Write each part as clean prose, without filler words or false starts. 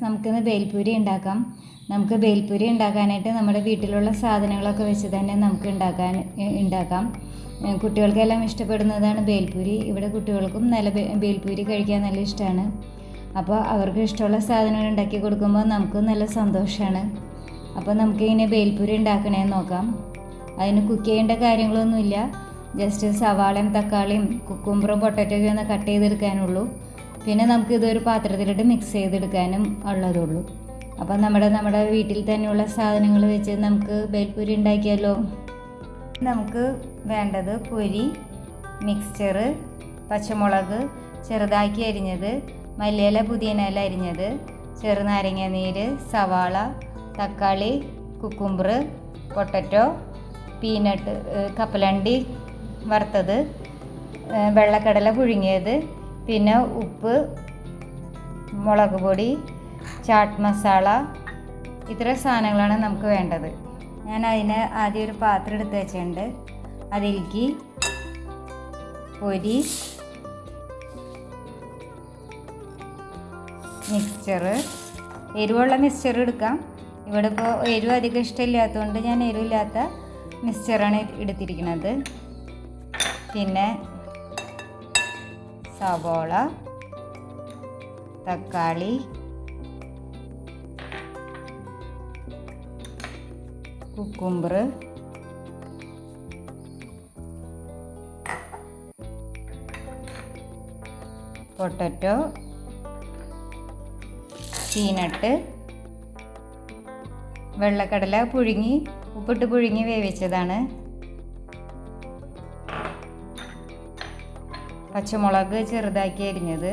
നമുക്കിന്ന് ബേൽപൂരി ഉണ്ടാക്കാം. നമുക്ക് ബേൽപൂരി ഉണ്ടാക്കാനായിട്ട് നമ്മുടെ വീട്ടിലുള്ള സാധനങ്ങളൊക്കെ വെച്ച് തന്നെ നമുക്ക് ഉണ്ടാക്കാം. കുട്ടികൾക്കെല്ലാം ഇഷ്ടപ്പെടുന്നതാണ് ബേൽപൂരി. ഇവിടെ കുട്ടികൾക്കും നല്ല ബേൽപൂരി കഴിക്കാൻ നല്ല ഇഷ്ടമാണ്. അപ്പോൾ അവർക്ക് ഇഷ്ടമുള്ള സാധനങ്ങൾ ഉണ്ടാക്കി കൊടുക്കുമ്പോൾ നമുക്ക് നല്ല സന്തോഷമാണ്. അപ്പോൾ നമുക്കിങ്ങനെ ബേൽപൂരി ഉണ്ടാക്കണേന്ന് നോക്കാം. അതിന് കുക്ക് ചെയ്യേണ്ട കാര്യങ്ങളൊന്നുമില്ല. ജസ്റ്റ് സവാളയും തക്കാളിയും കുക്കുംബറും പൊട്ടറ്റോയും ഒന്ന് കട്ട് ചെയ്തെടുക്കാനുള്ളൂ. പിന്നെ നമുക്കിതൊരു പാത്രത്തിലിട്ട് മിക്സ് ചെയ്തെടുക്കാനും ഉള്ളതുള്ളൂ. അപ്പം നമ്മുടെ വീട്ടിൽ തന്നെയുള്ള സാധനങ്ങൾ വെച്ച് നമുക്ക് ബേൽപൂരി ഉണ്ടാക്കിയാലോ. നമുക്ക് വേണ്ടത് പൊരി, മിക്സ്ചർ, പച്ചമുളക് ചെറുതാക്കി അരിഞ്ഞത്, മല്ലിയില പുതിനയില അരിഞ്ഞത്, ചെറുനാരങ്ങ നീര്, സവാള, തക്കാളി, കുക്കുംബർ, പൊട്ടറ്റോ, പീനട്ട്, കപ്പലണ്ടി വറുത്തത്, വെള്ളക്കടല പുഴുങ്ങിയത്, പിന്നെ ഉപ്പ്, മുളക് പൊടി, ചാട്ട് മസാല, ഇത്ര സാധനങ്ങളാണ് നമുക്ക് വേണ്ടത്. ഞാൻ അതിന് ആദ്യം ഒരു പാത്രം എടുത്ത് വെച്ചിട്ടുണ്ട്. അതിലേക്ക് പൊരി, മിക്സ്ചർ, എരിവുള്ള മിക്സ്ചർ എടുക്കാം. ഇവിടെ ഇപ്പോൾ എരിവ് അധികം ഇഷ്ടമില്ലാത്തതുകൊണ്ട് ഞാൻ എരിവില്ലാത്ത മിക്സ്ചറാണ് എടുത്തിരിക്കുന്നത്. പിന്നെ സവോള, തക്കാളി, കുക്കുംബർ, പൊട്ടറ്റോ, പീനട്ട്, വെള്ളക്കടല ഉപ്പിട്ട് പുഴുങ്ങി വേവിച്ചതാണ്, പച്ചമുളക് ചെറുതാക്കി അരിഞ്ഞത്,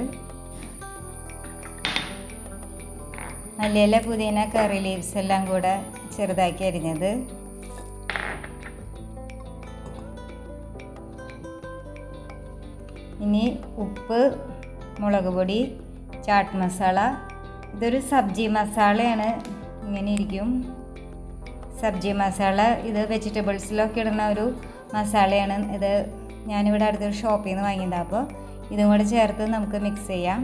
മല്ലിയില പുതിന കറി ലീവ്സ് എല്ലാം കൂടെ ചെറുതാക്കി അരിഞ്ഞത്, ഇനി ഉപ്പ്, മുളക് പൊടി, ചാട്ട് മസാല. ഇതൊരു സബ്ജി മസാലയാണ്, ഇങ്ങനെ ഇരിക്കും സബ്ജി മസാല. ഇത് വെജിറ്റബിൾസിലൊക്കെ ഇടുന്ന ഒരു മസാലയാണ്. ഇത് ഞാനിവിടെ അടുത്തൊരു ഷോപ്പിൽ നിന്ന് വാങ്ങിയതാണ്. അപ്പോൾ ഇതും കൂടെ ചേർത്ത് നമുക്ക് മിക്സ് ചെയ്യാം.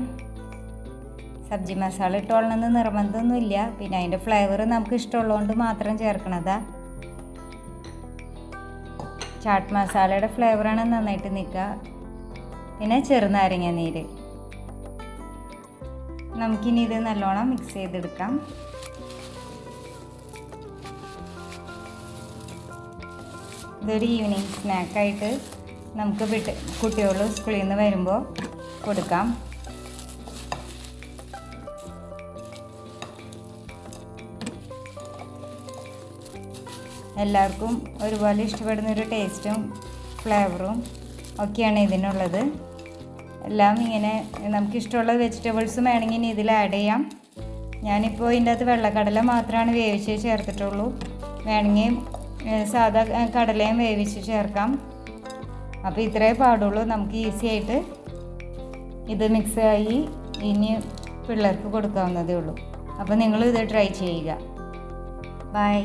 സബ്ജി മസാല ഇട്ടോളണമെന്ന് നിർബന്ധമൊന്നുമില്ല. പിന്നെ അതിൻ്റെ ഫ്ലേവർ നമുക്ക് ഇഷ്ടമുള്ളതുകൊണ്ട് മാത്രം ചേർക്കണതാ. ചാട്ട് മസാലയുടെ ഫ്ലേവറാണ് നന്നായിട്ട് നിൽക്കുക. പിന്നെ ചെറുനാരങ്ങ നീര്. നമുക്കിനി ഇത് നല്ലോണം മിക്സ് ചെയ്തെടുക്കാം. ഇതൊരു ഈവനിങ് സ്നാക്കായിട്ട് നമുക്ക് കുട്ടികൾ സ്കൂളിൽ നിന്ന് വരുമ്പോൾ കൊടുക്കാം. എല്ലാവർക്കും ഒരുപോലെ ഇഷ്ടപ്പെടുന്നൊരു ടേസ്റ്റും ഫ്ലേവറും ഒക്കെയാണ് ഇതിനുള്ളത്. എല്ലാം ഇങ്ങനെ നമുക്കിഷ്ടമുള്ള വെജിറ്റബിൾസും വേണമെങ്കിൽ ഇനി ഇതിൽ ആഡ് ചെയ്യാം. ഞാനിപ്പോൾ ഇതിൻ്റെ അകത്ത് വെള്ളക്കടല മാത്രമാണ് വേവിച്ച് ചേർത്തിട്ടുള്ളൂ. വേണമെങ്കിൽ സാധാ കടലയും വേവിച്ച് ചേർക്കാം. അപ്പോൾ ഇത്രയേ പാടുള്ളൂ. നമുക്ക് ഈസി ആയിട്ട് ഇത് മിക്സായി ഇനി പിള്ളേർക്ക് കൊടുക്കാവുന്നതേ ഉള്ളൂ. അപ്പോൾ നിങ്ങൾ ഇത് ട്രൈ ചെയ്യുക. ബൈ.